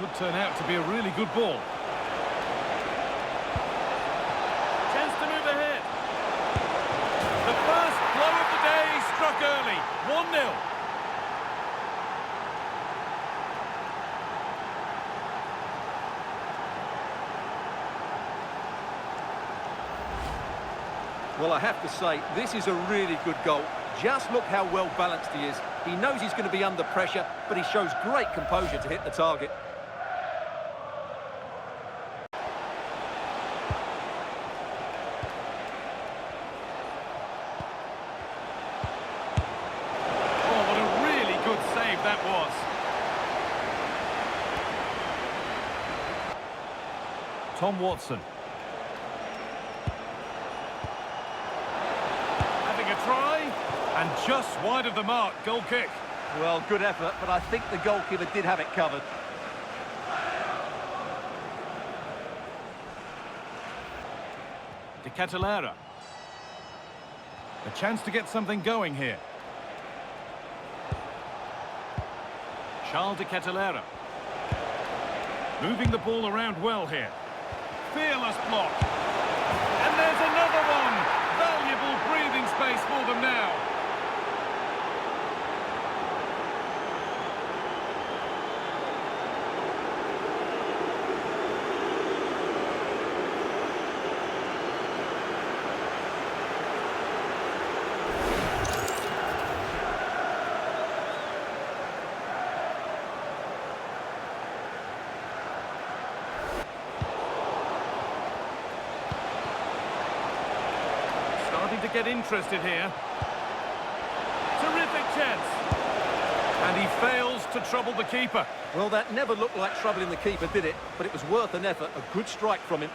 Could turn out to be a really good ball. Chance to move ahead. The first blow of the day struck early. 1-0. Well, I have to say, this is a really good goal. Just look how well balanced he is. He knows he's going to be under pressure, but he shows great composure to hit the target. Oh, what a really good save that was. Tom Watson. Try, and just wide of the mark, goal kick. Well, good effort, but I think the goalkeeper did have it covered. De Ketelaere. A chance to get something going here. Charles De Ketelaere. Moving the ball around well here. Fearless block. And there's another one. Valuable breathing space for them now. To get interested here. Terrific chance. And he fails to trouble the keeper. Well, that never looked like troubling the keeper, did it? But it was worth an effort. A good strike from him.